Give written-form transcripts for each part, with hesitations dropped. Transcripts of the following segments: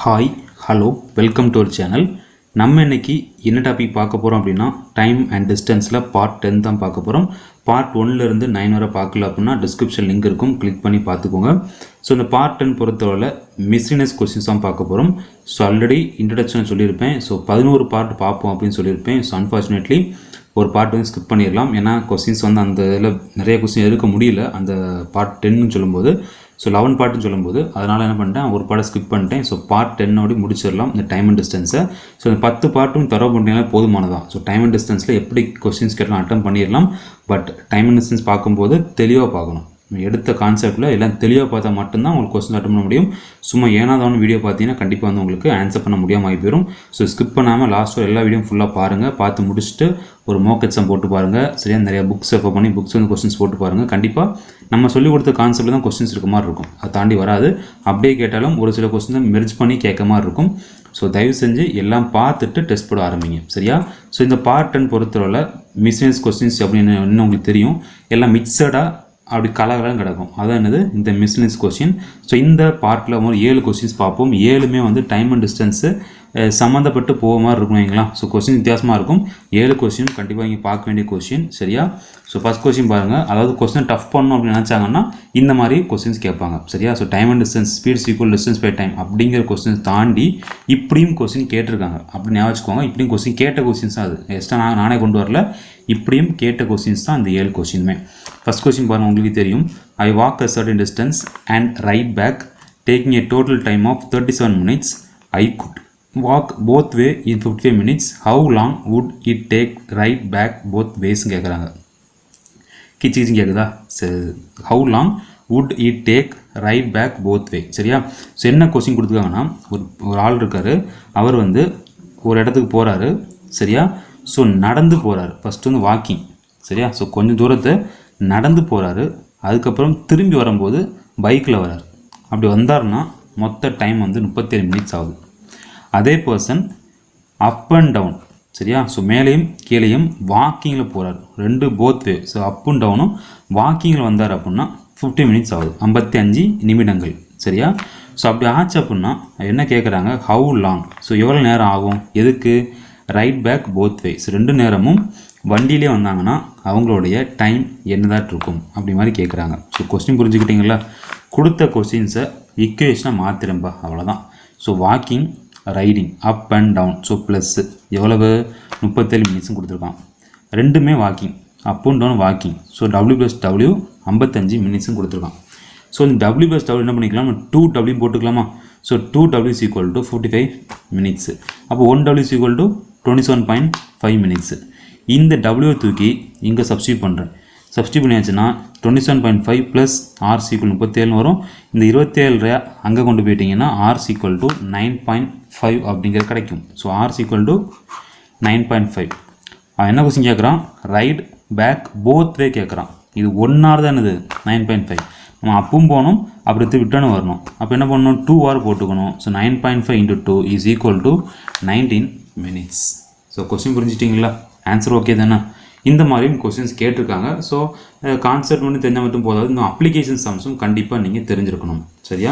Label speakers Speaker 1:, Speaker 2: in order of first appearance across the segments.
Speaker 1: Hi hello welcome to our channel. நம்ம இன்றைக்கி என்ன டாபிக் பார்க்க போகிறோம் அப்படின்னா டைம் அண்ட் டிஸ்டன்ஸில் பார்ட் 10 தான் பார்க்க போகிறோம். பார்ட் 1லேருந்து 9 வரை பார்க்கல அப்படின்னா டிஸ்கிரிப்ஷன் லிங்க் இருக்கும், கிளிக் பண்ணி பார்த்துக்கோங்க. ஸோ இந்த பார்ட் 10 பொறுத்தவரை மிஸ்லினியஸ் கொஸ்டின்ஸ் தான் பார்க்க போகிறோம். ஸோ ஆல்ரெடி இன்ட்ரடக்ஷன் சொல்லியிருப்பேன். ஸோ 11 பார்ட் பார்ப்போம் அப்படின்னு சொல்லியிருப்பேன். ஸோ அன்ஃபார்ச்சுனேட்லி ஒரு பார்ட் வந்து ஸ்கிப் பண்ணிடலாம். ஏன்னா கொஸ்டின்ஸ் வந்து அந்த இதில் நிறைய கொஸ்டின் எடுக்க முடியல அந்த பார்ட் 10ன்னு சொல்லும்போது. ஸோ 11 பார்ட்டுன்னு சொல்லும்போது அதனால் என்ன பண்ணிட்டேன், ஒரு பாட்டை ஸ்கிப் பண்ணிட்டேன். ஸோ பார்ட் 10ஓடு முடிச்சிடலாம் இந்த டைம் அண்ட் டிஸ்டன்ஸை. ஸோ இந்த 10 பார்ட்டும் தரவு பண்ணிட்டீங்கன்னா போதுமானதான். ஸோ டைம் அண்ட் டிஸ்டன்ஸில் எப்படி கொஸ்டின்ஸ் கேட்டாலும் அட்டம் பண்ணிடலாம். பட் டைம் அண்ட் டிஸ்டன்ஸ் பார்க்கும்போது தெளிவாக பார்க்கணும். எடுத்த கான்செப்டில் எல்லாம் தெளிவாக பார்த்தா மட்டும்தான் உங்களுக்கு கொஸ்டின் அட்டன் பண்ண முடியும். சும்மா ஏனாதான வீடியோ பார்த்தீங்கன்னா கண்டிப்பாக வந்து உங்களுக்கு ஆன்சர் பண்ண முடியாமல் ஆகி போயிடும். ஸோ ஸ்கிப் பண்ணாமல் லாஸ்ட் எல்லா வீடியோ ஃபுல்லாக பாருங்கள். பார்த்து முடிச்சுட்டு ஒரு மோக் எக்ஸாம் போட்டு பாருங்கள். சரியா நிறைய புக்ஸ் ரெஃபர் பண்ணி புக்ஸ் வந்து கொஸ்டின்ஸ் போட்டு பாருங்கள். கண்டிப்பாக நம்ம சொல்லிக் கொடுத்த கான்செப்டில் தான் கொஸ்டின்ஸ் இருக்க மாதிரி இருக்கும். அதை தாண்டி வராது. அப்படியே கேட்டாலும் ஒரு சில கொஸ்டின் மெர்ஜ் பண்ணி கேட்க மாதிரி இருக்கும். ஸோ தயவு செஞ்சு எல்லாம் பார்த்துட்டு டெஸ்ட் போட ஆரம்பிங்க. சரியா? ஸோ இந்த பார்ட் 10 பொறுத்தவரை மிஸ்லினியஸ் கொஸ்டின்ஸ் அப்படின்னு இன்னும் உங்களுக்கு தெரியும். எல்லாம் மிக்சடாக அப்படி கலகலாம் கிடக்கும். அதான் என்னது இந்த மிஸ்லினியஸ் கொஸ்டின். ஸோ இந்த பார்ட்டில் ஒரு 7 கொஸ்டின்ஸ் பார்ப்போம். 7மே வந்து டைம் அண்ட் டிஸ்டன்ஸு சம்மந்தப்பட்டு போக மாதிரி இருக்கும் வைங்களா. ஸோ கொஸ்டின் வித்தியாசமாக இருக்கும். 7 கொஸ்டின் கண்டிப்பாக இங்கே பார்க்க வேண்டிய கொஸ்டின். சரியா? ஸோ ஃபஸ்ட் கொஸ்டின் பாருங்கள். அதாவது கொஸ்டின் டஃப் பண்ணணும் அப்படின்னு நினச்சாங்கன்னா இந்த மாதிரி கொஸ்டின்ஸ் கேட்பாங்க. சரியா? So time and distance speed's equal distance by time அப்படிங்கிற கொஸ்டின்ஸ் தாண்டி இப்படியும் கொஸ்டின் கேட்டிருக்காங்க. அப்படி ஞாபகம் வச்சுக்கோங்க. இப்படியும் கொஸ்டின் கேட்ட கொஸ்டின்ஸ் தான். அது எக்ஸ்ட்ரா நானே கொண்டு வரல. இப்படியும் கேட்ட கொஸ்டின்ஸ் தான் அந்த 7 கொஸ்டினுமே. ஃபஸ்ட் கொஸ்டின் பாருங்கள், உங்களுக்கு தெரியும். I walk a certain distance and ride back taking a total time of 37 minutes. I could walk both way in 55 minutes. How long would it take right back both ways கேட்குறாங்க. கிச்சி கேட்குதா? How long would it take right back both way? சரியா? So என்ன question கொடுத்துருக்காங்கன்னா, ஒரு ஆள் இருக்கார். அவர் வந்து ஒரு இடத்துக்கு போகிறாரு. சரியா? ஸோ நடந்து போகிறாரு. ஃபஸ்ட்டு வந்து வாக்கிங். சரியா? ஸோ கொஞ்சம் தூரத்தை நடந்து போகிறாரு. அதுக்கப்புறம் திரும்பி வரும்போது பைக்கில் வராரு. அப்படி வந்தார்னா மொத்த டைம் வந்து 37 மினிட்ஸ் ஆகுது. அதே பர்சன் அப் அண்ட் டவுன். சரியா? ஸோ மேலேயும் கீழேயும் வாக்கிங்கில் போகிறார். ரெண்டு both way. So up and டவுனும் வாக்கிங்கில் வந்தார் அப்படின்னா 50 மினிட்ஸ் ஆகுது. 55 நிமிடங்கள். சரியா? ஸோ அப்படி ஆச்சு அப்படின்னா என்ன கேட்குறாங்க, ஹவு லாங். ஸோ எவ்வளோ நேரம் ஆகும்? எதுக்கு? Ride back both ways. ரெண்டு நேரமும் வண்டியிலே வந்தாங்கன்னா அவங்களுடைய டைம் என்னதான் இருக்கும் அப்படி மாதிரி கேட்குறாங்க. ஸோ கொஸ்டின் புரிஞ்சுக்கிட்டீங்களா? கொடுத்த கொஸ்டின்ஸை இக்குவேஷனாக மாற்றிடும்பா, அவ்வளோதான். So walking, riding, up and down. So plus எவ்வளவு? 37 மினிட்ஸும் கொடுத்துருக்கான். ரெண்டுமே walking, up and down walking. So W+W 55 மினிட்ஸும் கொடுத்துருக்கான். ஸோ இந்த W+W என்ன பண்ணிக்கலாம், 2W போட்டுக்கலாமா? So 2W = 45 minutes. அப்போ 1W = 27.5 மினிட்ஸு. இந்த W தூக்கி இங்கே சப்ஸ்டியூட் பண்ணுறேன். சப்ஸ்டியூட் பண்ணியாச்சுன்னா 27.5 + R = 37 வரும். இந்த 27 அங்கே கொண்டு போயிட்டீங்கன்னா R = 9.5 அப்படிங்கிறது கிடைக்கும். So R = 9.5. அவன் என்ன கொஸ்டின் கேட்குறான்? ரைட் பேக் போத் வே கேட்குறான். இது 1 hour தான். என்னது 9.5. நம்ம அப்பும் போகணும், அப்படி விட்டனும் வரணும். அப்போ என்ன பண்ணணும்? 2 hour போட்டுக்கணும். So 9.5 × 2 = 19 minutes. ஸோ கொஸ்டின் புரிஞ்சிட்டிங்களா? ஆன்சர் ஓகே தானே? இந்த மாதிரியும் கொஸ்டின்ஸ் கேட்டிருக்காங்க. ஸோ கான்செப்ட் வந்து தெரிஞ்சால் மட்டும் போதாது, இந்த அப்ளிகேஷன் சம்ஸும் கண்டிப்பாக நீங்கள் தெரிஞ்சிருக்கணும். சரியா?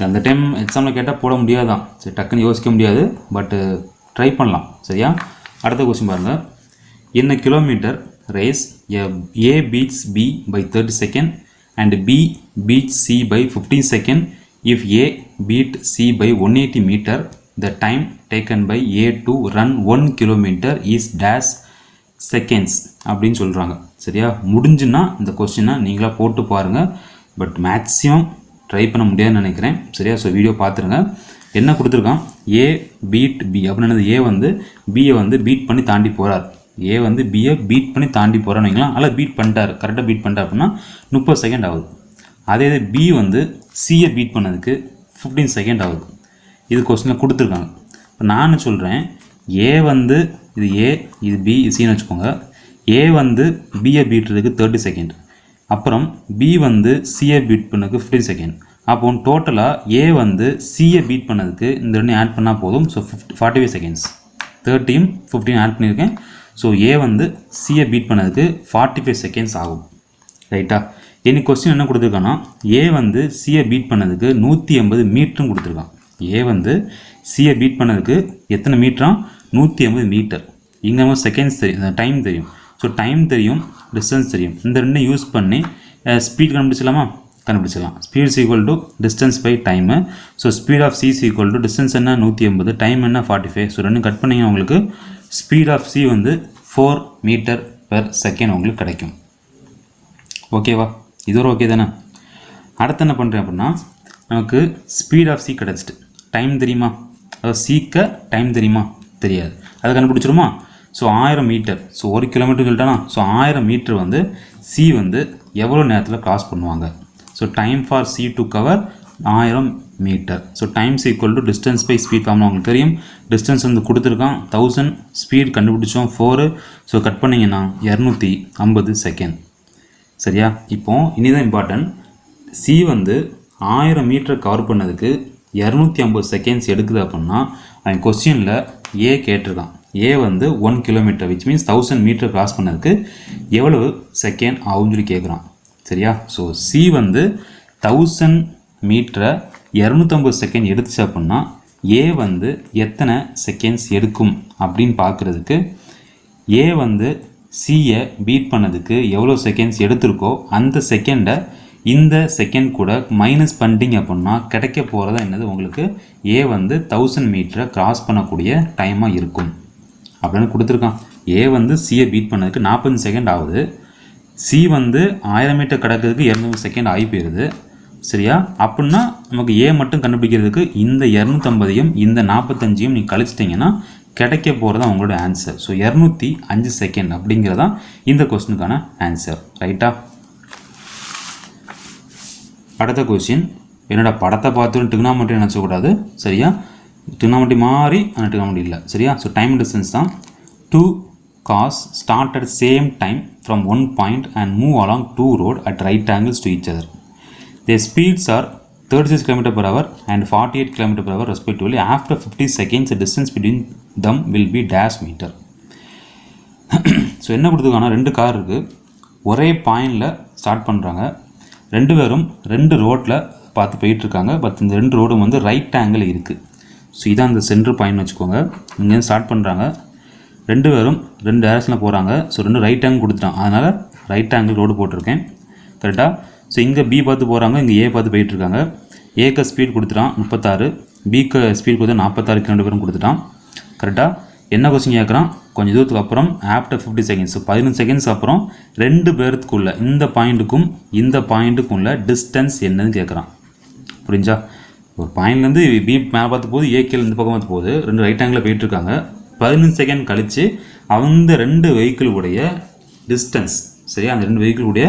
Speaker 1: அந்த டைம் எக்ஸாமில் கேட்டால் போட முடியாதான். சரி, டக்குன்னு யோசிக்க முடியாது. பட்டு ட்ரை பண்ணலாம். சரியா? அடுத்த கொஸ்டின் பாருங்கள். என்ன kilometre race A beats B by 30 seconds and B beats C by 15 seconds. If A beat C by 180 meter, the time taken by A to run 1 kilometer is dash seconds அப்படின்னு சொல்கிறாங்க. சரியா? முடிஞ்சுன்னா இந்த கொஸ்டினை நீங்களாக போட்டு பாருங்கள். பட் மேக்ஸிமம் ட்ரை பண்ண முடியாதுன்னு நினைக்கிறேன். சரியா? ஸோ வீடியோ பார்த்துருங்க. என்ன கொடுத்துருக்கான்? A beat B அப்படின்னு. A வந்து Bயை வந்து பீட் பண்ணி தாண்டி போகிறார். ஏ வந்து பியை பீட் பண்ணி தாண்டி போகிறான்னு வைங்களா. அதில் பீட் பண்ணிட்டார், கரெக்டாக பீட் பண்ணிட்டார் அப்படின்னா 30 செகண்ட் ஆகுது. அதே இது பி வந்து சியை பீட் பண்ணதுக்கு 15 செகண்ட் ஆகுது. இது கொஸ்டினில் கொடுத்துருக்காங்க. இப்போ நான் சொல்கிறேன், ஏ வந்து இது ஏ, இது பி, இது சின்னு வச்சுக்கோங்க. ஏ வந்து பியை பீட்டுறதுக்கு 30 செகண்ட், அப்புறம் பி வந்து சியை பீட் பண்ணதுக்கு 15 செகண்ட். அப்போ டோட்டலாக ஏ வந்து சியை பீட் பண்ணதுக்கு இந்த ரெண்டு ஆட் பண்ணால் போதும். So 45 seconds. 30யும் 15 ஆட் பண்ணியிருக்கேன். ஸோ ஏ வந்து சியை பீட் பண்ணதுக்கு 45 செகண்ட்ஸ் ஆகும். ரைட்டா? இனி கொஸ்டின் என்ன கொடுத்துருக்கான்னா, ஏ வந்து சியை பீட் பண்ணதுக்கு 180 மீட்டரும் கொடுத்துருக்கான். ஏ வந்து சியை பீட் பண்ணதுக்கு எத்தனை மீட்டரா 150 மீட்டர். இங்கே நம்ம செகண்ட்ஸ் தெரியும், டைம் தெரியும். ஸோ டைம் தெரியும், டிஸ்டன்ஸ் தெரியும். இந்த ரெண்டும் யூஸ் பண்ணி ஸ்பீட் கண்டுபிடிச்சலாமா? கண்டுபிடிச்சலாம். Speed is equal to distance by time. So speed of C is equal to distance என்ன 150, டைம் என்ன 45. ஸோ ரெண்டும் கட் பண்ணிங்க உங்களுக்கு ஸ்பீட் ஆஃப் சி வந்து 4 மீட்டர் பெர் செகண்ட் உங்களுக்கு கிடைக்கும். ஓகேவா? இது ஒரு ஓகே தானே? அடுத்து என்ன பண்ணுறேன் அப்படின்னா, நமக்கு ஸ்பீட் ஆஃப் சி கிடச்சிட்டு, டைம் தெரியுமா? அதாவது சீக்க டைம் தெரியுமா? தெரியாது. அதை கண்டுபிடிச்சிருமா? ஸோ 1000 மீட்டர், ஸோ 1 கிலோமீட்டர் சொல்லிட்டானா, ஸோ 1000 மீட்டர் வந்து சி வந்து எவ்வளோ நேரத்தில் கிராஸ் பண்ணுவாங்க. So time for C to cover 1000 metre. So times equal to distance by speed ஃபார்ம்னா உங்களுக்கு தெரியும். டிஸ்டன்ஸ் வந்து கொடுத்துருக்கான் 1000, ஸ்பீட் கண்டுபிடிச்சோம் 4. ஸோ கட் பண்ணிங்கன்னா 250 செகண்ட். சரியா? இப்போது இனிதான் இம்பார்ட்டன்ட், சி வந்து 1000 மீட்டர் கவர் பண்ணதுக்கு 250 செகண்ட்ஸ் எடுக்குது அப்படின்னா அவன் கொஸ்டினில் ஏ கேட்டிருக்கான். ஏ வந்து 1 kilometre which means 1000 metre cross பண்ணதுக்கு எவ்வளவு செகண்ட் ஆகும்னு சொல்லி கேட்குறான். சரியா? ஸோ சி வந்து 1000 மீட்டரை 250 செகண்ட் எடுத்துச்சு அப்படின்னா ஏ வந்து எத்தனை செகண்ட்ஸ் எடுக்கும் அப்படின்னு பார்க்குறதுக்கு, ஏ வந்து சியை பீட் பண்ணதுக்கு எவ்வளோ செகண்ட்ஸ் எடுத்திருக்கோ அந்த செகண்டை இந்த செகண்ட் கூட மைனஸ் பண்ணிட்டீங்க அப்படின்னா கிடைக்க போகிறதா என்னது உங்களுக்கு ஏ வந்து 1000 மீட்டரை கிராஸ் பண்ணக்கூடிய டைமாக இருக்கும் அப்படின்னு கொடுத்துருக்கான். ஏ வந்து சியை பீட் பண்ணதுக்கு 40 செகண்ட் ஆகுது. சி வந்து 1000 மீட்டர் கிடக்கிறதுக்கு 200 செகண்ட் ஆகி போயிடுது. சரியா? அப்படின்னா நமக்கு ஏ மட்டும் கண்டுபிடிக்கிறதுக்கு இந்த 250ஐயும் இந்த 45ஐயும் நீங்கள் கழிச்சிட்டிங்கன்னா கிடைக்க போகிறதா உங்களோட ஆன்சர். ஸோ 205 செகண்ட் அப்படிங்கிறதான் இந்த கொஸ்டினுக்கான ஆன்சர். ரைட்டா? அடுத்த கொஸ்டின், என்னோட படத்தை பார்த்துட்டு டிக்னாமெட்ரி நினச்சக்கூடாது. சரியா? டிக்னாமெட்ரி மாதிரி ஆனால் டிக்னாமெட்ரி இல்லை. சரியா? ஸோ டைம் டிஸ்டன்ஸ் தான். 2 cars start at same time from one point and move along 2 roads at right angles to each other. Their speeds are 36 km/h and 48 km/h respectively. After 50 seconds, the distance between them will be dash meter. So என்ன கொடுத்துருக்காங்கன்னா, 2 car இருக்குது, ஒரே பாயிண்டில் start பண்ணுறாங்க. 2 பேரும் 2 ரோட்டில் பார்த்து போயிட்டுருக்காங்க. பட் இந்த 2 ரோடும் வந்து ரைட் ஆங்கிள் இருக்குது. ஸோ இதான் அந்த சென்ட்ரு பாயிண்ட் வச்சுக்கோங்க. இங்கேருந்து ஸ்டார்ட் பண்ணுறாங்க, 2 பேரும் 2 டேரக்ஷனில் போகிறாங்க. ஸோ 2 ரைட் ஆங்கிள் கொடுத்துட்டான், அதனால் ரைட் ஆங்கிள் ரோடு போட்டிருக்கேன். கரெக்டாக? ஸோ இங்கே பி பார்த்து போகிறாங்க, இங்கே ஏ பார்த்து போயிட்டுருக்காங்க. ஏக்கு ஸ்பீட் கொடுத்துட்டான் 36, பிக்கு ஸ்பீட் கொடுத்து 46 km கொடுத்துட்டான். கரெக்டாக? என்ன கொஸ்டின் கேட்குறான், கொஞ்சம் தூரத்துக்கு அப்புறம் ஆஃப்டர் 50 செகண்ட்ஸ், 15 செகண்ட்ஸ் அப்புறம் 2 பேர்த்துக்குள்ள இந்த பாயிண்ட்டுக்கும் இந்த பாயிண்ட்டுக்கும் உள்ள டிஸ்டன்ஸ் என்னன்னு கேட்குறான். புரிஞ்சா? ஒரு பாயிண்ட்லேருந்து பி மேலே பார்த்து போகுது, ஏ கீழே இந்த பக்கம் பார்த்து போகுது, 2 ரைட் ஆங்கிளில் போயிட்டுருக்காங்க. 15 செகண்ட் கழித்து அந்த 2 வெஹிக்கிளுடைய டிஸ்டன்ஸ், சரியா, அந்த 2 வெஹிக்கிளுடைய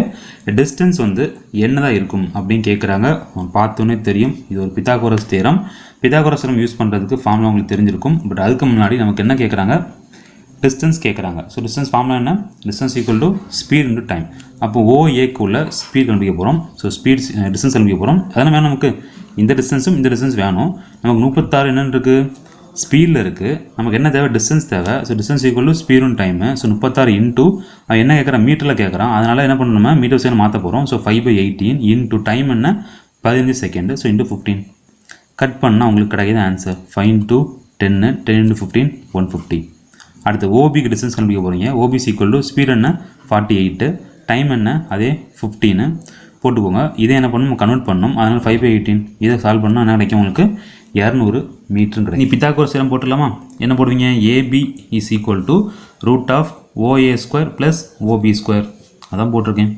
Speaker 1: டிஸ்டன்ஸ் வந்து என்னதான் இருக்கும் அப்படின்னு கேட்குறாங்க. பார்த்தோன்னே தெரியும், இது ஒரு Pythagoras theorem. Pythagoras theorem use பண்ணுறதுக்கு ஃபார்முலா உங்களுக்கு தெரிஞ்சிருக்கும். பட் அதுக்கு முன்னாடி நமக்கு என்ன கேட்குறாங்க, டிஸ்டன்ஸ் கேட்குறாங்க. ஸோ டிஸ்டன்ஸ் ஃபார்முலா என்ன, distance equal to speed into time. அப்போ ஓஏக்கு உள்ள ஸ்பீட் கண்டுபிடிக்க போகிறோம். ஸோ ஸ்பீட் டிஸ்டன்ஸ் கண்டுபிடிக்க போகிறோம். அதனால் வேணும் நமக்கு இந்த டிஸ்டன்ஸும் இந்த டிஸ்டன்ஸ் வேணும். நமக்கு 36 என்னென்னு இருக்குது, ஸ்பீடில் இருக்குது. நமக்கு என்ன தேவை, டிஸ்டன்ஸ் தேவை. ஸோ டிஸ்டன்ஸ் ஈக்குவல் டு ஸ்பீடும் டைமு. ஸோ 36 இன்ட்டு என்ன கேட்குறான், மீட்டரில் கேட்குறான். அதனால் என்ன பண்ணணுமா, மீட்டர் சைடு மாற்ற போகிறோம். ஸோ 5/18 இன்ட்டு டைம் என்ன 15 செகண்டு. ஸோ இன்ட்டு 15 கட் பண்ணால் உங்களுக்கு கிடைக்கிது ஆன்சர் 5 into 10, 10 into 15 150. அடுத்து ஓபிக்கு டிஸ்டன்ஸ் கண்டுபிடிக்க போகிறீங்க. ஓபிசி ஈக்குவல் டு ஸ்பீட் என்ன 48, டைம் என்ன அதே 15 போட்டுக்கோங்க. இதே என்ன பண்ணணும், கன்வெர்ட் பண்ணணும். அதனால் 5/18 இதை சால்வ் பண்ணால் என்ன கிடைக்கும், உங்களுக்கு 200 மீட்டர் கிடைக்கும். நீ பித்தாகோரஸ் தியரம் போட்டுடலாமா? என்ன போடுவீங்க, AB is equal to root of OA square plus OB square. அதான் போட்டிருக்கேன்.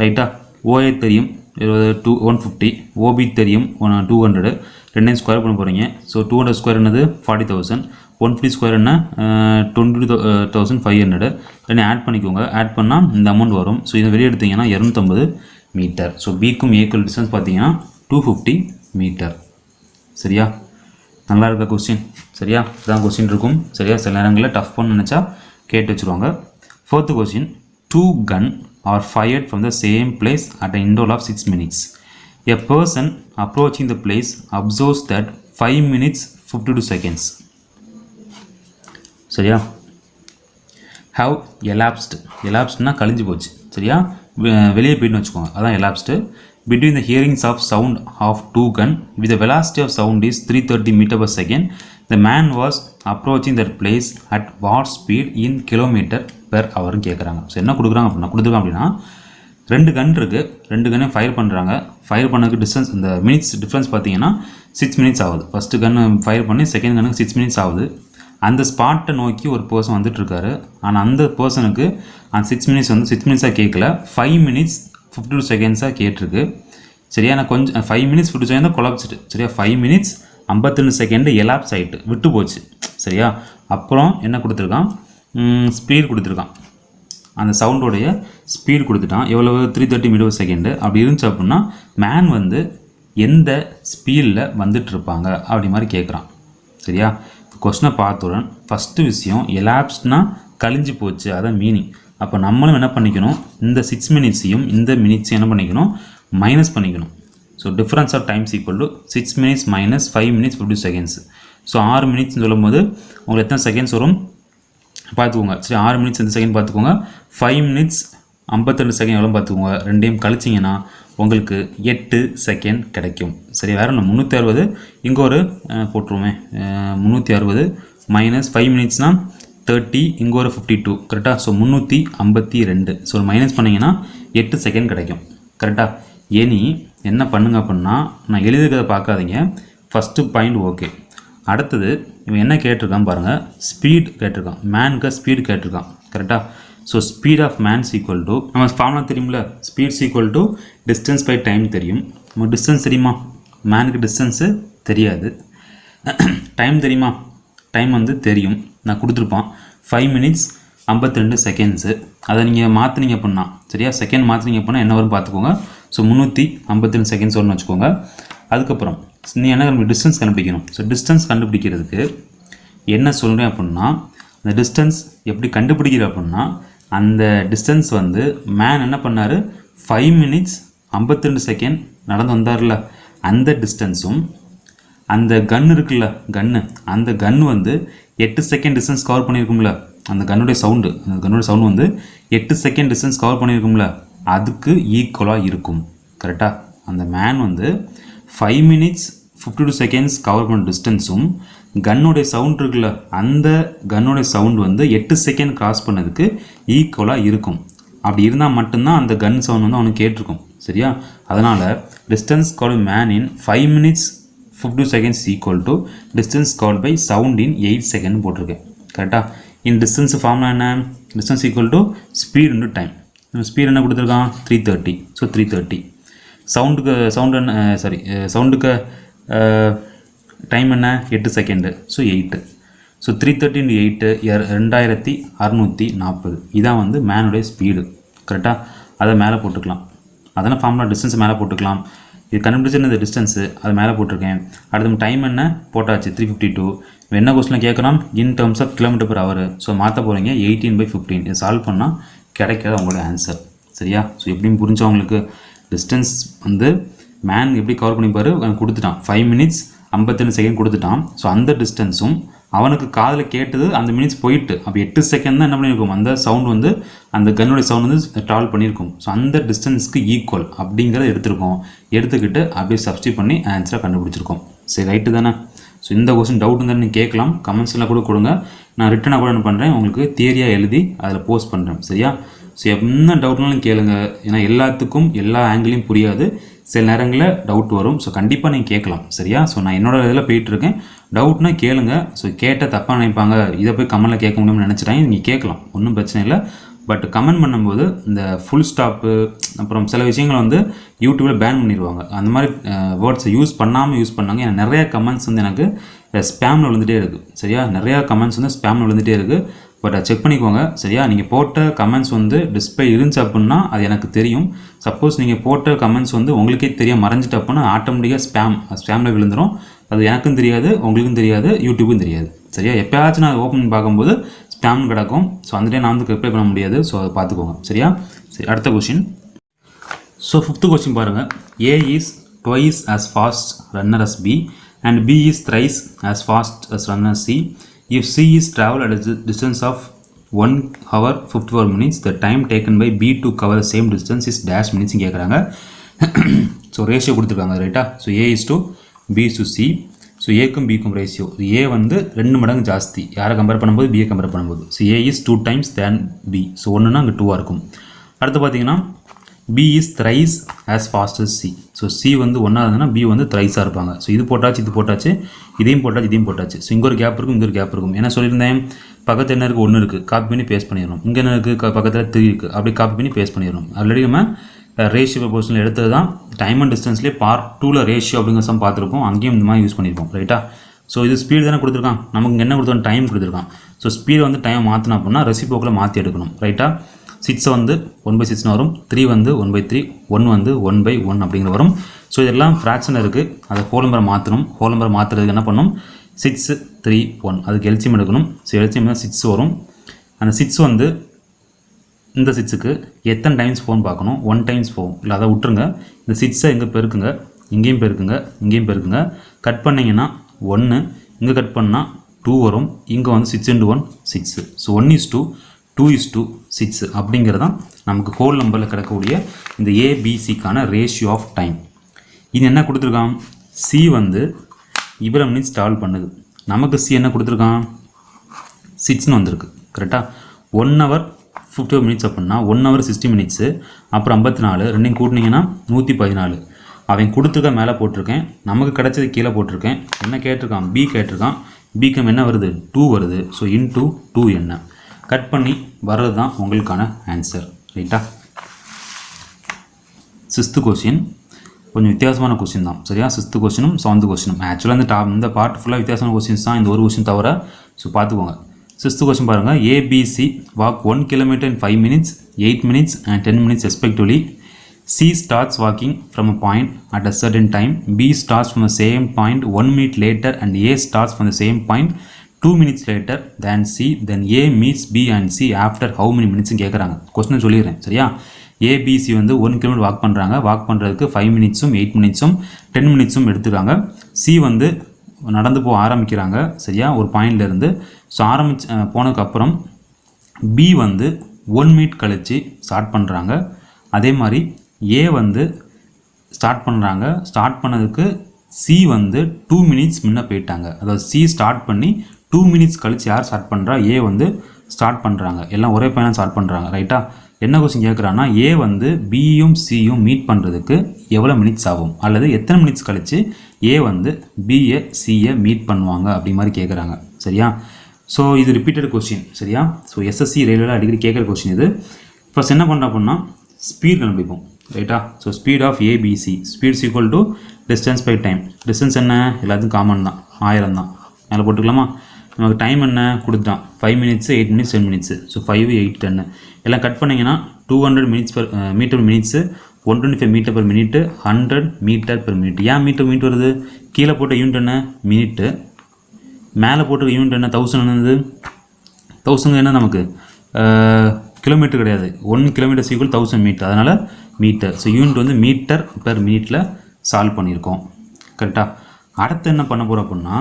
Speaker 1: ரைட்டா? ஓஏ தெரியும் 150, ஓபி தெரியும் 200, ரெண்டையும் ஸ்கொயர் பண்ண போகிறீங்க. ஸோ 200 ஸ்கொயர் என்னது 40,000, 150 ஸ்கொயர் என்ன 22,500. ரெண்டு ஆட் பண்ணிக்கோங்க. ஆட் பண்ணால் இந்த அமௌண்ட் வரும். ஸோ இதை வெளியே எடுத்தீங்கன்னா 250 மீட்டர். ஸோ பிக்கும் ஏக்குவல் டிஸ்டன்ஸ் பார்த்தீங்கன்னா 250 மீட்டர். சரியா? நல்லா இருக்கா கொஸ்டின்? சரியா? இதான் கொஸ்டின் இருக்கும். சரியா? சில நேரங்களில் டஃப் பண்ண நினச்சா கேட்டு வச்சுருவாங்க. 4th question, 2 guns are fired from the same place at an interval of 6 minutes. A person approaching the place observes that 5 minutes 52 seconds. சரியா? have elapsed. elapsedனா கழிஞ்சு போச்சு. சரியா? வெளியே போயிட்டு வச்சுக்கோங்க, அதான் elapsed. between the hearings of sound of two gun with the velocity of sound is 330 meter per second. The man was approaching that place at what speed in kilometer per hour கேட்குறாங்க. So என்ன கொடுக்குறாங்க அப்படின்னா ரெண்டு கன் இருக்குது, ரெண்டு கன்னையும் fire பண்ணுறாங்க. Fire பண்ணதுக்கு distance இந்த மினிட்ஸ் டிஃப்ரென்ஸ் பார்த்தீங்கன்னா 6 minutes ஆகுது. ஃபஸ்ட்டு கன்று ஃபயர் பண்ணி செகண்ட் கன்னுக்கு 6 minutes ஆகுது. அந்த ஸ்பாட்டை நோக்கி ஒரு பர்சன் வந்துட்டுருக்காரு. ஆனால் அந்த பர்சனுக்கு அந்த 6 minutes வந்து 6 minutes கேட்கல, 5 minutes 52 seconds கேட்டிருக்கு. சரியா, நான் கொஞ்சம் 5 minutes 52 seconds குழப்பிச்சிட்டு. சரியா, 5 minutes 52 seconds எலாப்ஸ் ஆகிட்டு விட்டு போச்சு. சரியா, அப்புறம் என்ன கொடுத்துருக்கான், ஸ்பீட் கொடுத்துருக்கான். அந்த சவுண்டோடைய ஸ்பீட் கொடுத்துட்டான். எவ்வளவு 330 meter per second. அப்படி இருந்துச்சு அப்படின்னா மேன் வந்து எந்த ஸ்பீடில் வந்துட்டுருப்பாங்க அப்படி மாதிரி கேட்குறான். சரியா, கொஸ்டினை பார்த்துடன் ஃபஸ்ட்டு விஷயம் எலாப்ஸ்னால் கழிஞ்சு போச்சு, அதான் மீனிங். அப்போ நம்மளும் என்ன பண்ணிக்கணும், இந்த 6 minutesையும் இந்த மினிட்ஸையும் என்ன பண்ணிக்கணும், மைனஸ் பண்ணிக்கணும். So difference of times equal to 6 minutes minus 5 minutes 50 seconds. So 6 minutes சொல்லும்போது உங்களுக்கு எத்தனை செகண்ட்ஸ் வரும் பார்த்துக்கோங்க. சரி, 6 minutes இந்த செகண்ட் பார்த்துக்கோங்க. 5 minutes 52 seconds எவ்வளோ பார்த்துக்கோங்க. ரெண்டையும் கழிச்சிங்கன்னா உங்களுக்கு 8 seconds கிடைக்கும். சரி, வேறு ஒன்று 360 இங்கே ஒரு போட்டுருவோமே, 360 மைனஸ் 5 minutesனால் 30, இங்கே ஒரு 52 கரெக்டாக. ஸோ 352. ஸோ மைனஸ் பண்ணிங்கன்னா 8 seconds கிடைக்கும். கரெக்டாக. இனி என்ன பண்ணுங்க அப்படின்னா, நான் எழுதுகிறத பார்க்காதீங்க. First point okay. அடுத்தது இவன் என்ன கேட்டிருக்கான் பாருங்கள், ஸ்பீட் கேட்டிருக்கான், மேனுக்கு ஸ்பீட் கேட்டிருக்கான். கரெக்டாக. So speed of man's equal to, நம்ம ஃபார்முலா தெரியுமில்ல, speed's equal to distance by time தெரியும். நம்ம டிஸ்டன்ஸ் தெரியுமா, மேனுக்கு டிஸ்டன்ஸு தெரியாது. டைம் தெரியுமா, டைம் வந்து தெரியும், நான் கொடுத்துருப்பான் 5 minutes 52 seconds. அதை நீங்கள் மாற்றினீங்க அப்படின்னா, சரியா, செகண்ட் மாற்றினீங்க அப்படின்னா என்ன வரும் பார்த்துக்கோங்க. ஸோ 352 seconds வரும்னு வச்சுக்கோங்க. அதுக்கப்புறம் நீ என்ன டிஸ்டன்ஸ் கண்டுபிடிக்கணும். ஸோ டிஸ்டன்ஸ் கண்டுபிடிக்கிறதுக்கு என்ன சொல்கிறேன் அப்படின்னா, அந்த டிஸ்டன்ஸ் எப்படி கண்டுபிடிக்கிற அப்படின்னா, அந்த டிஸ்டன்ஸ் வந்து மேன் என்ன பண்ணார், 5 minutes 52 seconds நடந்து வந்தார்ல, அந்த டிஸ்டன்ஸும் அந்த கன் இருக்குல்ல, அந்த கன்று வந்து 8 seconds டிஸ்டன்ஸ் கவர் பண்ணியிருக்கும்ல, அந்த கன்னுடைய சவுண்டு வந்து 8 seconds டிஸ்டன்ஸ் கவர் பண்ணியிருக்கும்ல, அதுக்கு ஈக்குவலாக இருக்கும். கரெக்டாக. அந்த மேன் வந்து 5 minutes 52 seconds கவர் பண்ண டிஸ்டன்ஸும் கன்னுடைய சவுண்ட் இருக்குல்ல, அந்த கன்னுடைய சவுண்ட் வந்து 8 seconds கிராஸ் பண்ணதுக்கு ஈக்குவலாக இருக்கும். அப்படி இருந்தால் மட்டும்தான் அந்த கன் சவுண்ட் வந்து அவனுக்கு கேட்டிருக்கும். சரியா, அதனால் distance covered man in 5 minutes 52 seconds equal to distance covered by sound in 8 seconds போட்டிருக்கேன். கரெக்டாக. இன் டிஸ்டன்ஸ் ஃபார்முலா என்ன, distance equal to speed into time. Speed என்ன கொடுத்துருக்கான், 330. ஸோ 330. சவுண்டுக்கு டைம் என்ன, 8 seconds. ஸோ 8. ஸோ 330 × 8 2640. இதான் வந்து மேனுடைய ஸ்பீடு. கரெக்டாக. அதை மேலே போட்டுக்கலாம். அதனால் ஃபார்முலா டிஸ்டன்ஸ் மேலே போட்டுக்கலாம். இது கண்டுபிடிச்சிருந்த டிஸ்டன்ஸு அது மேலே போட்டிருக்கேன். அடுத்து டைம் என்ன போட்டாச்சு, 352. என்ன கொஸ்டின் கேட்குறோம், in terms half kilometre per hour. So மாற்ற போகிறீங்க 18/15. இது சால்வ் பண்ணால் கிடைக்காத உங்களோட ஆன்சர். சரியா. ஸோ எப்படின்னு புரிஞ்சவங்களுக்கு டிஸ்டன்ஸ் வந்து மேன் எப்படி கவர் பண்ணிப்பார் கொடுத்துட்டான், 5 minutes 52 seconds கொடுத்துட்டான். ஸோ அந்த டிஸ்டன்ஸும் அவனுக்கு காதில் கேட்டது அந்த மினிட்ஸ் போயிட்டு, அப்போ 8 seconds தான் என்ன பண்ணியிருக்கும், அந்த சவுண்ட் வந்து அந்த கன்னுடைய சவுண்ட் வந்து ட்ராவல் பண்ணியிருக்கும். ஸோ அந்த டிஸ்டன்ஸ்க்கு ஈக்குவல் அப்படிங்கிறத எடுத்துக்கிட்டு அப்படியே சப்ஸ்டியூட் பண்ணி ஆன்சரை கண்டுபிடிச்சிருக்கோம். சரி, ரைட்டு தானே. ஸோ இந்த கொஸ்டின் டவுட் இருந்தால் நீங்கள் கேட்கலாம், கமெண்ட்ஸில் கூட கொடுங்க. நான் ரிட்டனாக கூட என்ன பண்ணுறேன், உங்களுக்கு தியரியாக எழுதி அதில் போஸ்ட் பண்ணுறேன். சரியா. ஸோ என்ன டவுட்னாலும் கேளுங்க, ஏன்னா எல்லாத்துக்கும் எல்லா ஆங்கிளையும் புரியாது, சில நேரங்களில் டவுட் வரும். ஸோ கண்டிப்பாக நீங்கள் கேட்கலாம். சரியா. ஸோ நான் என்னோட இதில் போயிட்டுருக்கேன், டவுட்னா கேளுங்க. ஸோ கேட்டால் தப்பாக நினைப்பாங்க, இதை போய் கமெண்ட்டில் கேட்க முடியும்னு நினச்சிட்டாங்க, நீங்கள் கேட்கலாம், ஒன்றும் பிரச்சனை இல்லை. பட் கமெண்ட் பண்ணும்போது இந்த ஃபுல் ஸ்டாப்பு அப்புறம் சில விஷயங்களை வந்து யூடியூப்பில் பேன் பண்ணிடுவாங்க. அந்த மாதிரி வேர்ட்ஸை யூஸ் பண்ணாங்க. ஏன்னா நிறையா கமெண்ட்ஸ் வந்து எனக்கு ஸ்பேமில் விழுந்துகிட்டே இருக்குது. சரியா, நிறையா கமெண்ட்ஸ் வந்து ஸ்பேமில் விழுந்துகிட்டே இருக்குது. பட் அதை செக் பண்ணிக்கோங்க. சரியா, நீங்கள் போட்ட கமெண்ட்ஸ் வந்து டிஸ்பிளே இருந்துச்சு அப்படின்னா அது எனக்கு தெரியும். சப்போஸ் நீங்கள் போட்ட கமெண்ட்ஸ் வந்து உங்களுக்கே தெரியும் மறைஞ்சிட்டு அப்படின்னா ஆட்டோமேட்டிக்காக ஸ்பேமில் விழுந்துடும். அது எனக்கும் தெரியாது, உங்களுக்கும் தெரியாது, யூடியூப்பும் தெரியாது. சரியா, எப்போயாச்சும் நான் ஓப்பன் பண்ணி பார்க்கும்போது ஸ்பேம்னு கிடக்கும். ஸோ அந்த டைம் நான் வந்து ரிப்ளை பண்ண முடியாது. ஸோ அதை பார்த்துக்கோங்க. சரியா. சரி, அடுத்த கொஸ்டின். ஸோ 5th கொஸ்டின் பாருங்கள். A is twice as fast runner as B and B is thrice as fast as runner C. If C is travel at a distance of 1 hour 54 minutes, the time taken by B to cover the same distance is dash minutes கேட்குறாங்க. So ratio கொடுத்துருக்காங்க ரைட்டா. So A is to B is to C. So ஏக்கும் பிக்கும் ratio ஏ வந்து 2 மடங்கு ஜாஸ்தி யாரை compare பண்ணும்போது பியை கம்பேர் பண்ணும்போது. So A is 2 times than B. So ஒன்றுனா அங்கே 2 இருக்கும். அடுத்து பார்த்தீங்கன்னா B is thrice as fast as C. So C வந்து 1 இருந்ததுன்னா B வந்து thrice இருப்பாங்க. ஸோ இது போட்டாச்சு இதையும் போட்டாச்சு. ஸோ இங்கே ஒரு கேப் இருக்கும் ஏன்னா சொல்லியிருந்தேன் பக்கத்தில் என்ன இருக்குது 1 இருக்குது காப்பி பண்ணி பேஸ்ட் பண்ணிடணும். இங்கே என்ன இருக்குது பக்கத்தில் 3 இருக்குது அப்படி காப்பி பண்ணி பேஸ்ட் பண்ணிடணும். ஆல்ரெடி நம்ம ரேஷியோ ப்ரொபோர்ஷனில் எடுத்தது தான் டைம் அண்ட் டிஸ்டன்ஸ்லேயே பார்ட் 2ல் ரேஷியோ அப்படிங்கிற சம் பார்த்துருப்போம். அங்கேயும் இந்த மாதிரி யூஸ் பண்ணியிருப்போம் ரைட்டா. ஸோ இது ஸ்பீடு தானே கொடுத்துருக்கான் நமக்கு என்ன கொடுத்தோம் டைம் கொடுத்துருக்கான். ஸோ ஸ்பீடு வந்து டைம் மாற்றினா அப்படின்னா ரெசிப்ரோக்கில் மாற்றி எடுக்கணும் ரைட்டா. 6 வந்து 1/6 வரும், 3 வந்து 1/3, 1 வந்து 1/1 அப்படிங்கிற வரும். ஸோ இதெல்லாம் ஃப்ராக்ஷன் இருக்குது அதை ஹோல் நம்பரை மாற்றணும். ஹோல் நம்பரை மாற்றுறதுக்கு என்ன பண்ணணும் 6 3 1 அதுக்கு எல்சிஎம் எடுக்கணும். ஸோ எல்சிஎம் தான் 6 வரும். அந்த 6 வந்து இந்த 6க்கு எத்தனை டைம்ஸ் போகும் பார்க்கணும். 1 டைம்ஸ் போகும் இல்லை அதை விட்டுருங்க. இந்த 6ஐ இங்கே பெருக்குங்க இங்கேயும் பெருக்குங்க கட் பண்ணிங்கன்னா 1 இங்கே கட் பண்ணால் 2 வரும். இங்கே வந்து 6 × 1 6. ஸோ 1:2 2:6 அப்படிங்கிறது தான் நமக்கு ஹோல் நம்பரில் கிடைக்கக்கூடிய இந்த ஏபிசிக்கான ரேஷியோ ஆஃப் டைம். இது என்ன கொடுத்துருக்கான் சி வந்து இவ்வளோ மினிட்ஸ் ட்ராவல் பண்ணுது. நமக்கு சி என்ன கொடுத்துருக்கான் 6ன்னு வந்திருக்கு கரெக்டாக. 1 hour 50 minutes அப்படின்னா 1 hour 60 minutes அப்புறம் 54 ரெண்டையும் கூட்டினீங்கன்னா 114. அவன் கொடுத்துருக்க மேலே போட்டிருக்கேன் நமக்கு கிடைச்சது கீழே போட்டிருக்கேன். என்ன கேட்டிருக்கான் பி கேட்டிருக்கான். பிக்கு என்ன வருது 2 வருது. ஸோ இன்டூ 2 என்ன கட் பண்ணி வர்றது தான் உங்களுக்கான ஆன்சர் ரைட்டா. 6th கொஸ்டின் கொஞ்சம் வித்தியாசமான கொஸ்டின் தான் சரியா. 6th கொஸ்டினும் 7th கொஸ்டினும் ஆக்சுவலாக இந்த பார்ட் ஃபுல்லாக வித்தியாசமான கொஸ்டின்ஸ் தான். இந்த ஒரு கொஸ்டின் தவிர. ஸோ பார்த்துக்கோங்க. 6th கொஸ்டின் பாருங்கள். ABC walk 1 kilometer in 5 minutes, 8 minutes and 10 minutes respectively. C starts walking from a point at a certain time. B starts from the same point 1 minute later and A starts from the same point 2 minutes later than C. Then A meets B and C after how many minutes கேட்குறாங்க. Question சொல்லிடுறேன் சரியா. ABC வந்து 1 kilometer walk பண்ணுறாங்க. Walk பண்ணுறதுக்கு 5 minutesம் 8 minutesம் 10 minutesம் எடுத்துக்கிறாங்க. C வந்து நடந்து போக ஆரம்பிக்கிறாங்க சரியா ஒரு பாயிண்ட்லேருந்து. ஸோ போனதுக்கப்புறம் பி வந்து 1 minute கழித்து ஸ்டார்ட் பண்ணுறாங்க. அதே மாதிரி ஏ வந்து ஸ்டார்ட் பண்ணதுக்கு சி வந்து 2 minutes முன்ன போயிட்டாங்க. அதாவது சி ஸ்டார்ட் பண்ணி 2 minutes கழித்து யார் ஸ்டார்ட் பண்ணுறா ஏ வந்து ஸ்டார்ட் பண்ணுறாங்க. எல்லாம் ஒரே பையனாக ஸ்டார்ட் பண்ணுறாங்க ரைட்டா. என்ன கொஸ்டின் கேட்குறான்னா ஏ வந்து பியும் சியும் மீட் பண்ணுறதுக்கு எவ்வளோ மினிட்ஸ் ஆகும் அல்லது எத்தனை மினிட்ஸ் கழித்து ஏ வந்து பிஏ சியை மீட் பண்ணுவாங்க அப்படி மாதிரி கேட்குறாங்க சரியா. ஸோ இது ரிப்பீட்டட் கொஸ்டின் சரியா. ஸோ எஸ்எஸ்சி ரயில்வேல அடிக்கடி கேட்குற கொஸ்டின் இது. ஃபர்ஸ்ட் என்ன பண்ணுறோம் அப்படின்னா ஸ்பீட் கண்டுபிடிப்போம் ரைட்டா. So speed of ABC speed's equal to distance by time. Distance என்ன எல்லாத்துக்கும் காமன் தான் 1000 தான். மேலே போட்டுக்கலாமா. நமக்கு டைம் என்ன கொடுத்துட்டான் 5 minutes 8 minutes 10 minutes. ஸோ 5 8 10 எல்லாம் கட் பண்ணிங்கன்னா 200 minutes per metre minutes 125 meter per minute 100 meter per minute. ஏன் மீட்டர் வருது கீழே போட்ட யூனிட் என்ன மினிட்டு மேலே போட்டு யூனிட் என்ன 1000 என்னது 1000 என்ன நமக்கு கிலோமீட்டர் கிடையாது. 1 kilometer = 1000 meter அதனால் மீட்டர். ஸோ யூனிட் வந்து மீட்டர் பெர் மினிட்டில் சால்வ் பண்ணியிருக்கோம் கரெக்டாக. அடுத்து என்ன பண்ண போகிறோம் அப்படின்னா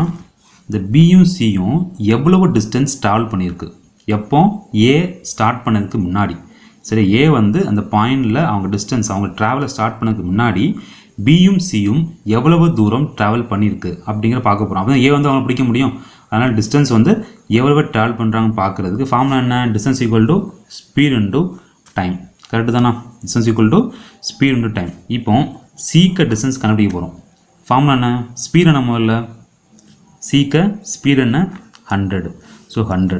Speaker 1: இந்த பியும் சியும் எவ்வளவு டிஸ்டன்ஸ் ட்ராவல் பண்ணியிருக்கு எப்போ ஏ ஸ்டார்ட் பண்ணதுக்கு முன்னாடி சரி. ஏ வந்து அந்த பாயிண்டில் அவங்க டிஸ்டன்ஸ் அவங்க ட்ராவலை ஸ்டார்ட் பண்ணதுக்கு முன்னாடி பியும் சியும் எவ்வளவு தூரம் ட்ராவல் பண்ணியிருக்கு அப்படிங்கிற பார்க்க போகிறோம். அப்போ தான் ஏ வந்து அவங்க பிடிக்க முடியும். அதனால் டிஸ்டன்ஸ் வந்து எவ்வளவு ட்ராவல் பண்ணுறாங்கன்னு பார்க்குறதுக்கு ஃபார்முலா என்ன distance equal to speed into time correct தானா. Distance equal to speed into time. இப்போ சீக்க டிஸ்டன்ஸ் கண்டுபிடிக்க போகிறோம். ஃபார்முலா என்ன ஸ்பீட் என்ன முதல்ல சீக்க ஸ்பீட் என்ன 100. ஸோ 100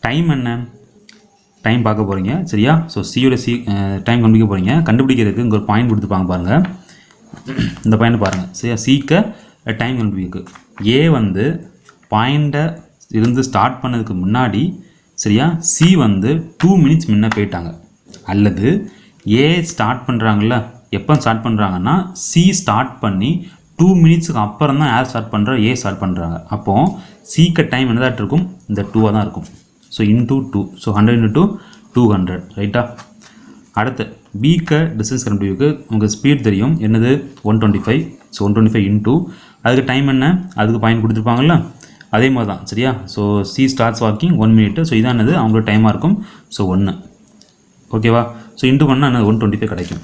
Speaker 1: டைம் என்ன டைம் பார்க்க போகிறீங்க சரியா. ஸோ சியோட டைம் கண்டுபிடிக்க போகிறீங்க. கண்டுபிடிக்கிறதுக்கு இங்கே ஒரு பாயிண்ட் கொடுத்துப்பாங்க பாருங்கள். இந்த பாயிண்ட் பாருங்கள் சரியா. சீக்க டைம் கண்டுபிடிக்கு ஏ வந்து பாயிண்ட்டை இருந்து ஸ்டார்ட் பண்ணதுக்கு முன்னாடி சரியா. சி வந்து 2 minutes முன்ன போயிட்டாங்க. அல்லது ஏ ஸ்டார்ட் பண்ணுறாங்கல்ல எப்போ ஸ்டார்ட் பண்ணுறாங்கன்னா சி ஸ்டார்ட் பண்ணி 2 minutesக்கு அப்புறம் தான் யார் ஸ்டார்ட் பண்ணுறா ஏ ஸ்டார்ட் பண்ணுறாங்க. அப்போது சீக்க டைம் என்னதான் இருக்கும் இந்த 2 தான் இருக்கும். So into 2. ஸோ 100 × 2 200 ரைட்டா. அடுத்து பிக்கு டிஸ்டன்ஸ் கண்டுபிடிக்கு உங்களுக்கு ஸ்பீட் தெரியும் என்னது 125. ஸோ 125 இன்டூ அதுக்கு டைம் என்ன அதுக்கு பாயிண்ட் கொடுத்துருப்பாங்கல்ல அதே மாதிரி தான் சரியா. So C starts walking 1 minute. So இதானது அவங்களோட டைமாக இருக்கும். ஸோ 1 ஓகேவா. ஸோ இன்டூ பண்ணால் என்னது 125 கிடைக்கும்.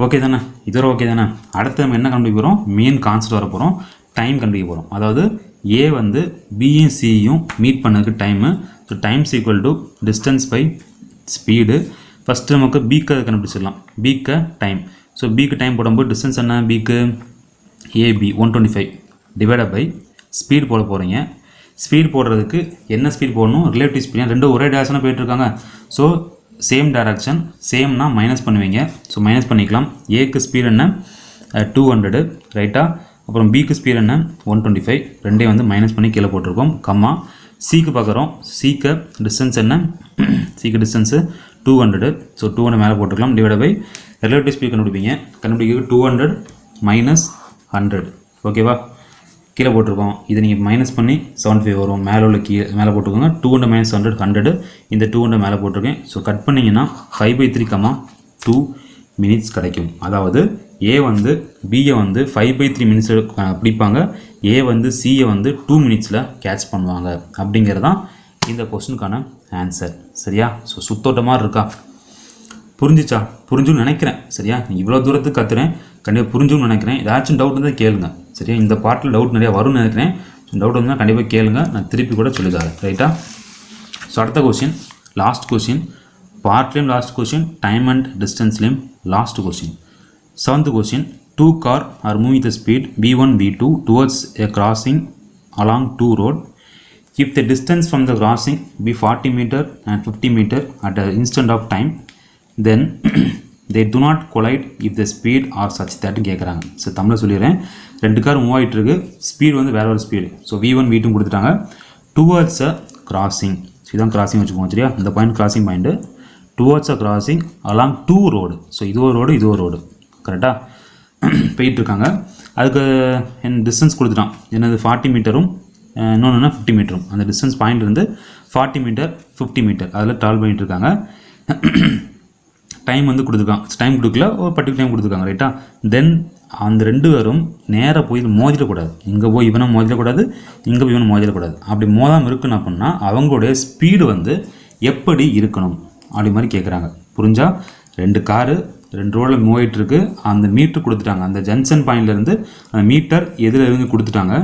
Speaker 1: ஓகே தானே? இதோட ஓகே தானே? அடுத்து நம்ம என்ன கண்டுபிடிக்க போகிறோம்? மெயின் கான்செப்ட் வர போகிறோம், டைம் கண்டுபிடிக்க போகிறோம். அதாவது ஏ வந்து பியும் சியும் மீட் பண்ணதுக்கு time. So times equal to distance by speed. First நமக்கு பிக்கு அதை கண்டுபிடிச்சிடலாம். பிக்கு டைம். ஸோ பிக்கு டைம் போடும்போது டிஸ்டன்ஸ் என்ன? பிக்கு ஏபி 125 டிவைடட் பை ஸ்பீடு போட போகிறீங்க. ஸ்பீட் போடுறதுக்கு என்ன ஸ்பீட் போடணும்? Relative speed. ரெண்டும் ஒரே டேரக்ஷனாக போயிட்டுருக்காங்க. ஸோ சேம் டைரக்ஷன், சேம்னா மைனஸ் பண்ணுவீங்க. ஸோ மைனஸ் பண்ணிக்கலாம். ஏக்கு ஸ்பீட் என்ன? 200 ரைட்டா. அப்புறம் பிக்கு ஸ்பீட் என்ன? 125. ரெண்டையும் வந்து மைனஸ் பண்ணி கீழே போட்டிருக்கோம். கம்மா. சிக்கு பார்க்குறோம். சிக்கு டிஸ்டன்ஸ் என்ன? சிக்கு டிஸ்டன்ஸு 200. ஸோ 200 மேலே போட்டுக்கலாம். டிவைட் பை ரிலேட்டிவ் ஸ்பீட் கண்டுபிடிப்பீங்க. கண்டுபிடிக்க 200 மைனஸ் 100. ஓகேவா? கீழே போட்டிருக்கோம். இதை நீங்கள் மைனஸ் பண்ணி 75 வரும். மேலே உள்ள மேலே போட்டுக்கோங்க. 200 மைனஸ் 100 100. இந்த 200 மேலே போட்டிருக்கேன். ஸோ கட் பண்ணிங்கன்னா 5/3, 2 மினிட்ஸ் கிடைக்கும். அதாவது ஏ வந்து பியை வந்து 5/3 மினிட்ஸில் பிடிப்பாங்க. ஏ வந்து சியை வந்து 2 மினிட்ஸில் கேட்ச் பண்ணுவாங்க. அப்படிங்கிறது தான் இந்த கொஸ்டினுக்கான ஆன்சர். சரியா? ஸோ சுத்தோட்டமாக இருக்கா? புரிஞ்சிச்சா? புரிஞ்சுன்னு நினைக்கிறேன். சரியா? நீங்கள் இவ்வளோ தூரத்துக்கு கற்றுறேன், கண்டிப்பாக புரிஞ்சுன்னு நினைக்கிறேன். ஏதாச்சும் டவுட் இருந்தால் கேளுங்க. சரியா? இந்த பாட்டில் டவுட் நிறையா வரும்னு நினைக்கிறேன். டவுட் இருந்தால் கண்டிப்பாக கேளுங்க, நான் திருப்பி கூட சொல்லித்தரேன். ரைட்டா? ஸோ அடுத்த கொஸ்டின், லாஸ்ட் கொஸ்டின். பார்ட்லேயும் லாஸ்ட் கொஸ்டின், டைம் அண்ட் டிஸ்டன்ஸ்லேயும் last question. 7th question. 2 cars are moving the speed v1 v2 towards a crossing along 2 road. If the distance from the crossing be 40 meter and 50 meter at an instant of time, then they do not collide if the speed are such that கேட்குறாங்க. So தமிழில் சொல்லிடுறேன். 2 car move ஆகிட்டு இருக்கு. Speed வந்து வேற ஒரு speed. So v1 v2 கொடுத்துட்டாங்க. Towards a crossing. இதுதான் கிராசிங் வச்சுக்கோங்க. சரியா? இந்த point crossing point. Towards a crossing along 2 road. So இது ஒரு ரோடு, இது ஒரு ரோடு. கரெக்டாக போயிட்டுருக்காங்க. அதுக்கு என் டிஸ்டன்ஸ் கொடுத்துட்டான். என்னது? 40 மீட்டரும் இன்னொன்று 50 மீட்டரும். அந்த டிஸ்டன்ஸ் பாயிண்ட் இருந்து 40 மீட்டர் 50 மீட்டர் அதில் ட்ராவல் பண்ணிகிட்டு இருக்காங்க. டைம் வந்து கொடுத்துருக்கான். டைம் கொடுக்கல, ஒரு பர்டிகுலர் டைம் கொடுத்துருக்காங்க. ரைட்டா? தென் அந்த 2 பேரும் நேராக போய் மோதிடக்கூடாது. இங்கே போய் இவனை மோதிடக்கூடாது, இங்கே போய் இவனை மோதிடக்கூடாது. அப்படி மோதாமல் இருக்கணும் அப்படின்னா அவங்களுடைய ஸ்பீடு வந்து எப்படி இருக்கணும் அப்படி மாதிரி கேட்குறாங்க. புரிஞ்சா? 2 காரு 2 ரோடில் மூவ் ஆகிட்டு இருக்கு. அந்த மீட்டர் கொடுத்துட்டாங்க. அந்த ஜங்ஷன் பாயிண்ட்லேருந்து அந்த மீட்டர் எதில் இருந்து கொடுத்துட்டாங்க.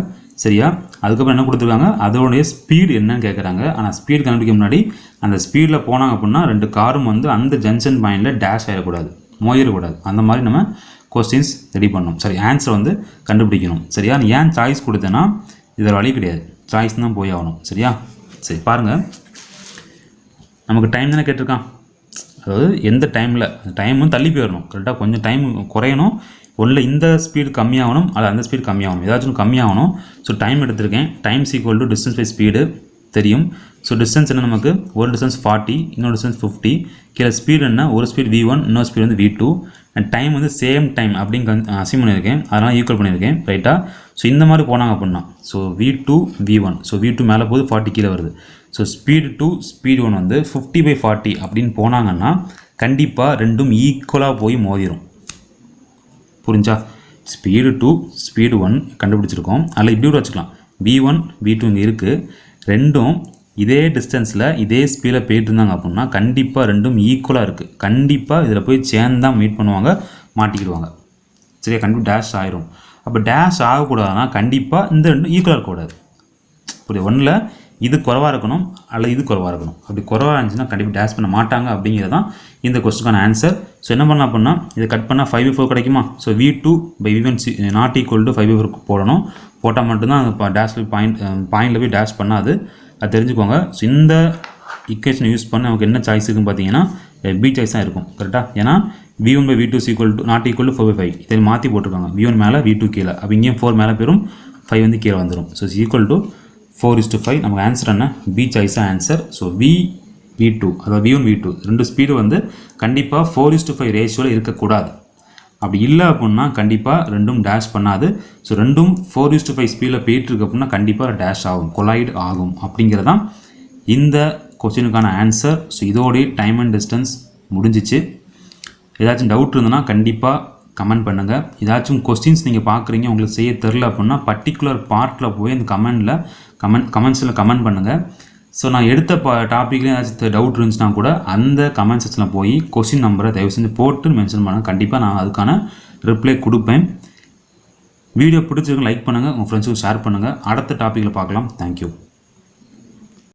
Speaker 1: சரியா? அதுக்கப்புறம் என்ன கொடுத்துருக்காங்க? அதோடைய ஸ்பீடு என்னன்னு கேட்குறாங்க. ஆனால் ஸ்பீடு கண்டுபிடிக்க முன்னாடி அந்த ஸ்பீடில் போனாங்க அப்படின்னா 2 காரும் வந்து அந்த ஜங்ஷன் பாயிண்டில் டேஷ் ஆகிடக்கூடாது, மோதிடக்கூடாது. அந்த மாதிரி நம்ம கொஸ்டின்ஸ் ரெடி பண்ணணும். சரி, ஆன்சர் வந்து கண்டுபிடிக்கணும். சரியா? ஏன் சாய்ஸ் கொடுத்தேன்னா இதில் வழி கிடையாது, சாய்ஸ் தான் போய் ஆகணும். சரியா? சரி பாருங்கள், நமக்கு டைம் தானே கேட்டிருக்கான். அதாவது எந்த டைமில் டைமும் தள்ளி போயிடணும். கரெக்டாக கொஞ்சம் டைம் குறையணும். ஒன்றில் இந்த ஸ்பீடு கம்மியாகணும், அது அந்த ஸ்பீடு கம்மியாகணும், ஏதாச்சும் கம்மியாகணும். ஸோ டைம் எடுத்திருக்கேன். Time's equal to distance by speed தெரியும். ஸோ டிஸ்டன்ஸ் என்ன? நமக்கு ஒரு டிஸ்டன்ஸ் 40, இன்னொரு டிஸ்டன்ஸ் 50. கீழே ஸ்பீடு என்ன? ஒரு ஸ்பீடு v1, இன்னொரு ஸ்பீடு வந்து v2. அண்ட் டைம் வந்து சேம் டைம் அப்படின்னு அசீவ் பண்ணியிருக்கேன், அதனால் ஈக்குவல் பண்ணியிருக்கேன். ரைட்டா? ஸோ இந்த மாதிரி போனாங்க அப்படின்னா so v2 v1. So v2 மேலே போகுது, 40 கீழே வருது. ஸோ ஸ்பீடு 2 ஸ்பீடு 1 வந்து 50/40 அப்படின்னு போனாங்கன்னா கண்டிப்பாக ரெண்டும் ஈக்குவலாக போய் மோதிரும். புரிஞ்சா? ஸ்பீடு 2 ஸ்பீடு 1 கண்டுபிடிச்சிருக்கோம். அதில் இப்படி கூட வச்சுக்கலாம். v1 v2 இங்கே இருக்குது. ரெண்டும் இதே டிஸ்டன்ஸில் இதே ஸ்பீடில் போயிட்டு இருந்தாங்க அப்படின்னா கண்டிப்பாக ரெண்டும் ஈக்குவலாக இருக்குது. கண்டிப்பாக இதில் போய் சேர்ந்தான் மீட் பண்ணுவாங்க, மாட்டிக்கிடுவாங்க. சரியா? கண்டிப்பாக டேஷ் ஆயிரும். அப்போ டேஷ் ஆகக்கூடாதுன்னா கண்டிப்பாக இந்த ரெண்டும் ஈக்குவலாக இருக்கக்கூடாது. புரியுது? ஒன்றில் இது குறைவாக இருக்கணும் அல்லது இது குறைவாக இருக்கணும். அப்படி குறைவாக இருந்துச்சுன்னா கண்டிப்பாக டேஷ் பண்ண மாட்டாங்க. அப்படிங்கிறது தான் இந்த கொஸ்டினுக்கான ஆன்சர். ஸோ என்ன பண்ணலாம் அப்படின்னா இதை கட் பண்ணால் 5/4 கிடைக்குமா? So v2/v1 not equal to 5/4 போடணும். போட்டால் மட்டும்தான் அந்த டேஷில் பாயிண்டில் போய் டேஷ் பண்ணாது, அது தெரிஞ்சுக்கோங்க. ஸோ இந்த இக்குவேஷன் யூஸ் பண்ண நமக்கு என்ன சாய்ஸ் இருக்குன்னு பார்த்தீங்கன்னா பி சாய்ஸ் தான் இருக்கும். கரெக்டாக? ஏன்னா v1/v2 நாட் ஈக்குவல் டு 4/5 இதை மாற்றி போட்டிருக்காங்க. v1 மேலே v2 கீழே. அப்போ இங்கேயும் 4 மேலே போயிடும், 5 வந்து கீழே வந்துடும். So equal to 4:5. நமக்கு ஆன்சர் என்ன? பி சாய்ஸ் தான் ஆன்சர். ஸோ v2 அதாவது v1 v2 ரெண்டு ஸ்பீடு வந்து கண்டிப்பாக 4:5 ரேஷியோவில் இருக்கக்கூடாது. அப்படி இல்லை அப்படின்னா கண்டிப்பாக ரெண்டும் டேஷ் பண்ணாது. ஸோ ரெண்டும் 4:5 ஸ்பீடில் போயிட்டுருக்கு அப்படின்னா கண்டிப்பாக டேஷ் ஆகும், கொலைட் ஆகும். அப்படிங்கிறது தான் இந்த கொஸ்டினுக்கான ஆன்சர். ஸோ இதோடைய டைம் அண்ட் டிஸ்டன்ஸ் முடிஞ்சிச்சு. ஏதாச்சும் டவுட் இருந்ததுன்னா கண்டிப்பாக கமெண்ட் பண்ணுங்கள். ஏதாச்சும் கொஸ்டின்ஸ் நீங்கள் பார்க்குறீங்க உங்களுக்கு செய்ய தெரில அப்படின்னா பர்டிகுலர் பார்ட்டில் போய் அந்த கமெண்ட்ஸில் கமெண்ட் பண்ணுங்கள். ஸோ நான் எடுத்த டாப்பிக்லேயும் ஏதாச்சும் டவுட் இருந்துச்சுன்னா கூட அந்த கமெண்ட் செக்ஷனில் போய் கொஸ்டின் நம்பரை தயவு செஞ்சு போட்டு மென்ஷன் பண்ணுங்கள். கண்டிப்பாக நான் அதுக்கான ரிப்ளை கொடுப்பேன். வீடியோ பிடிச்சிருக்கு லைக் பண்ணுங்கள், உங்கள் ஃப்ரெண்ட்ஸுக்கு ஷேர் பண்ணுங்கள். அடுத்த டாப்பிக்கில் பார்க்கலாம். தேங்க்யூ.